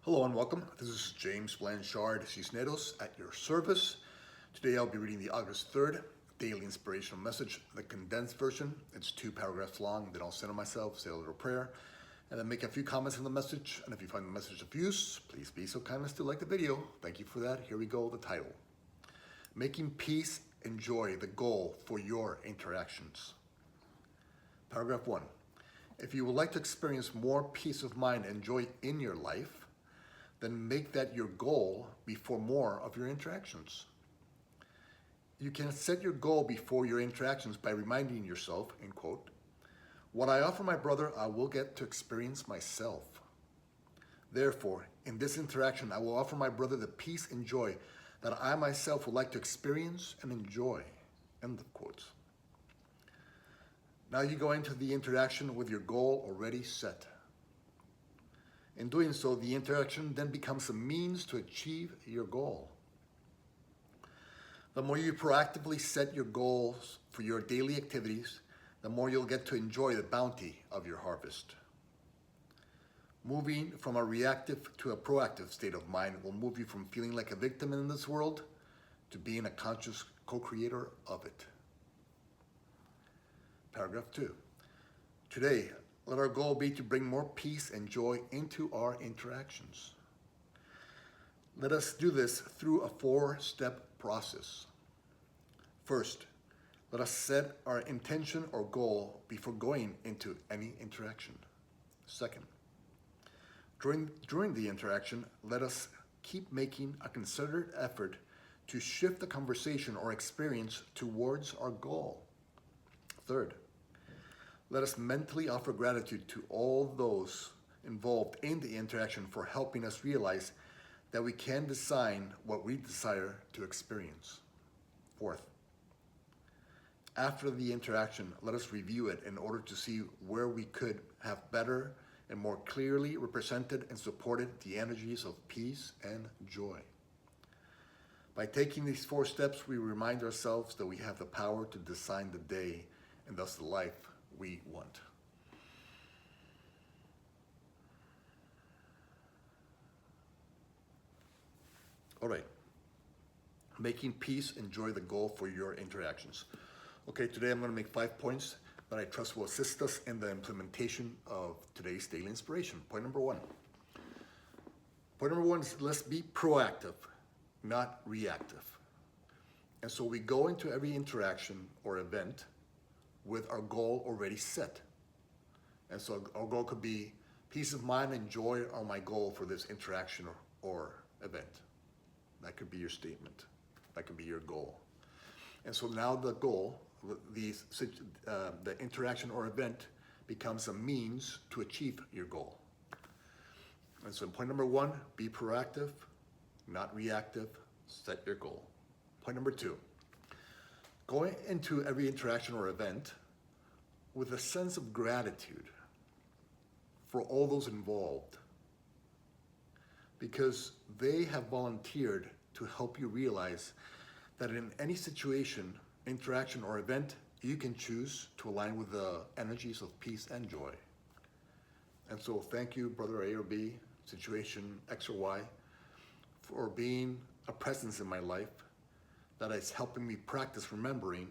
Hello and welcome. This is James Blanchard Cisneros at your service. Today I'll be reading the August 3rd Daily Inspirational Message, the condensed version. It's 2 paragraphs long. Then I'll center myself, say a little prayer, and then make a few comments on the message. And if you find the message of use, please be so kind as to like the video. Thank you for that. Here we go, the title. Making peace and joy the goal for your interactions. Paragraph 1. If you would like to experience more peace of mind and joy in your life, then make that your goal before more of your interactions. You can set your goal before your interactions by reminding yourself, end quote, what I offer my brother, I will get to experience myself. Therefore, in this interaction, I will offer my brother the peace and joy that I myself would like to experience and enjoy, end of quotes. Now you go into the interaction with your goal already set. In doing so, the interaction then becomes a means to achieve your goal. The more you proactively set your goals for your daily activities, the more you'll get to enjoy the bounty of your harvest. Moving from a reactive to a proactive state of mind will move you from feeling like a victim in this world to being a conscious co-creator of it. Paragraph 2. Today, let our goal be to bring more peace and joy into our interactions. Let us do this through a 4-step process. First, let us set our intention or goal before going into any interaction. Second, during the interaction, let us keep making a concerted effort to shift the conversation or experience towards our goal. Third, let us mentally offer gratitude to all those involved in the interaction for helping us realize that we can design what we desire to experience. Fourth, after the interaction, let us review it in order to see where we could have better and more clearly represented and supported the energies of peace and joy. By taking these 4 steps, we remind ourselves that we have the power to design the day and thus the life we want. All right. Making peace and joy the goal for your interactions. Okay, today I'm going to make 5 points that I trust will assist us in the implementation of today's daily inspiration. Point number 1. Point number 1 is let's be proactive, not reactive. And so we go into every interaction or event with our goal already set. And so our goal could be peace of mind and joy are my goal for this interaction or event. That could be your statement. That could be your goal. And so now the goal, the interaction or event becomes a means to achieve your goal. And so point number 1, be proactive, not reactive, set your goal. Point number 2, going into every interaction or event with a sense of gratitude for all those involved, because they have volunteered to help you realize that in any situation, interaction, or event, you can choose to align with the energies of peace and joy. And so thank you, brother A or B, situation X or Y, for being a presence in my life that is helping me practice remembering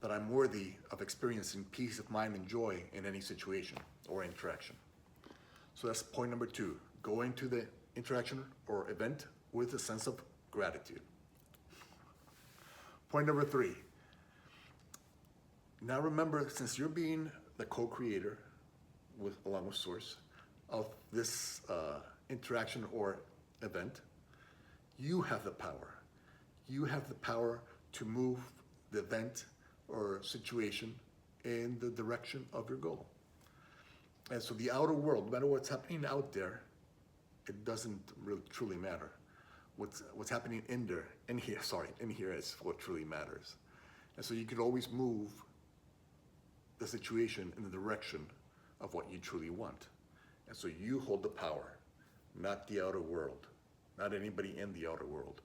that I'm worthy of experiencing peace of mind and joy in any situation or interaction. So that's point number 2. Go into the interaction or event with a sense of gratitude. Point number 3. Now remember, since you're being the co-creator along with Source of this interaction or event, you have the power. You have the power to move the event or situation in the direction of your goal. And so the outer world, no matter what's happening out there, it doesn't really truly matter. What's happening in here is what truly matters. And so you could always move the situation in the direction of what you truly want. And so you hold the power, not the outer world, not anybody in the outer world.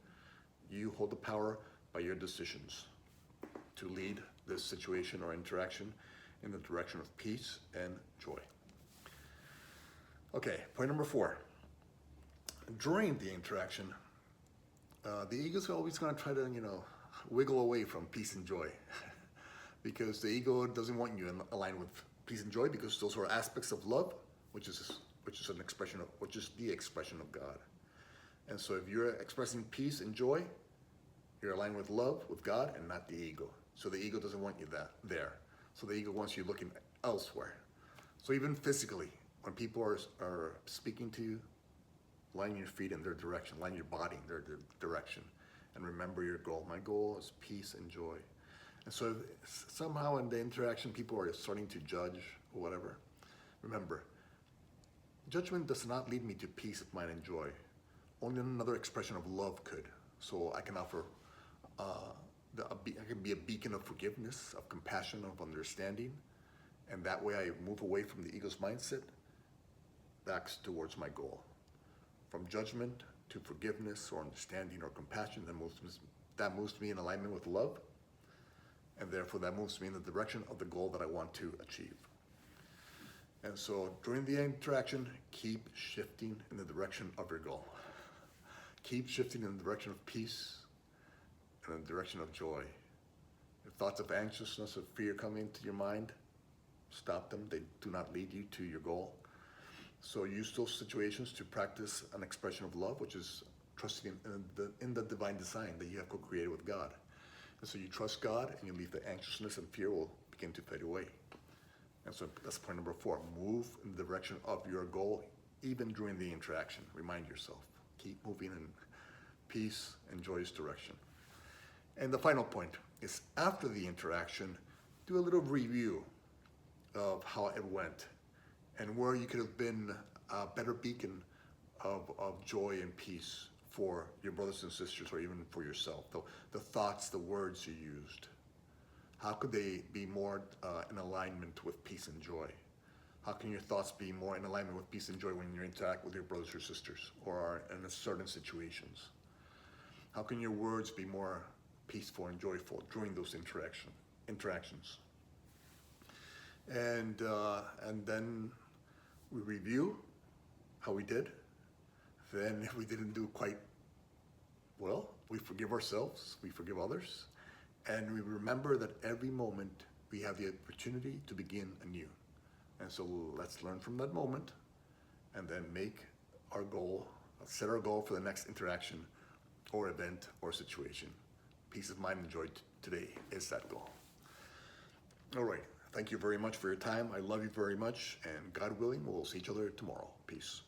You hold the power by your decisions to lead this situation or interaction in the direction of peace and joy. Okay, point number 4. during the interaction, the ego's always going to try to, wiggle away from peace and joy. Because the ego doesn't want you in align with peace and joy, because those are aspects of love, which is the expression of God. And so if you're expressing peace and joy, you're aligned with love, with God, and not the ego. So the ego doesn't want you there. So the ego wants you looking elsewhere. So even physically, when people are speaking to you, line your feet in their direction, line your body in their direction, and remember your goal. My goal is peace and joy. And so if somehow in the interaction people are starting to judge or whatever, remember, judgment does not lead me to peace of mind and joy. Only another expression of love could. So I can offer, I can be a beacon of forgiveness, of compassion, of understanding, and that way I move away from the ego's mindset back towards my goal. From judgment to forgiveness or understanding or compassion, that moves me in alignment with love, and therefore that moves me in the direction of the goal that I want to achieve. And so during the interaction, keep shifting in the direction of your goal. Keep shifting in the direction of peace and in the direction of joy. If thoughts of anxiousness or fear come into your mind, stop them. They do not lead you to your goal. So use those situations to practice an expression of love, which is trusting in the divine design that you have co-created with God. And so you trust God, and you leave the anxiousness and fear will begin to fade away. And so that's point number 4. Move in the direction of your goal, even during the interaction. Remind yourself. Keep moving in peace and joyous direction. And the final point is, after the interaction, do a little review of how it went and where you could have been a better beacon of joy and peace for your brothers and sisters, or even for yourself. The thoughts, the words you used. How could they be more in alignment with peace and joy? How can your thoughts be more in alignment with peace and joy when you interact with your brothers or sisters, or are in certain situations? How can your words be more peaceful and joyful during those interactions? And then we review how we did. Then if we didn't do quite well, we forgive ourselves, we forgive others, and we remember that every moment we have the opportunity to begin anew. And so let's learn from that moment, and then set our goal for the next interaction or event or situation. Peace of mind and joy today is that goal. All right, thank you very much for your time. I love you very much, and God willing, we'll see each other tomorrow. Peace.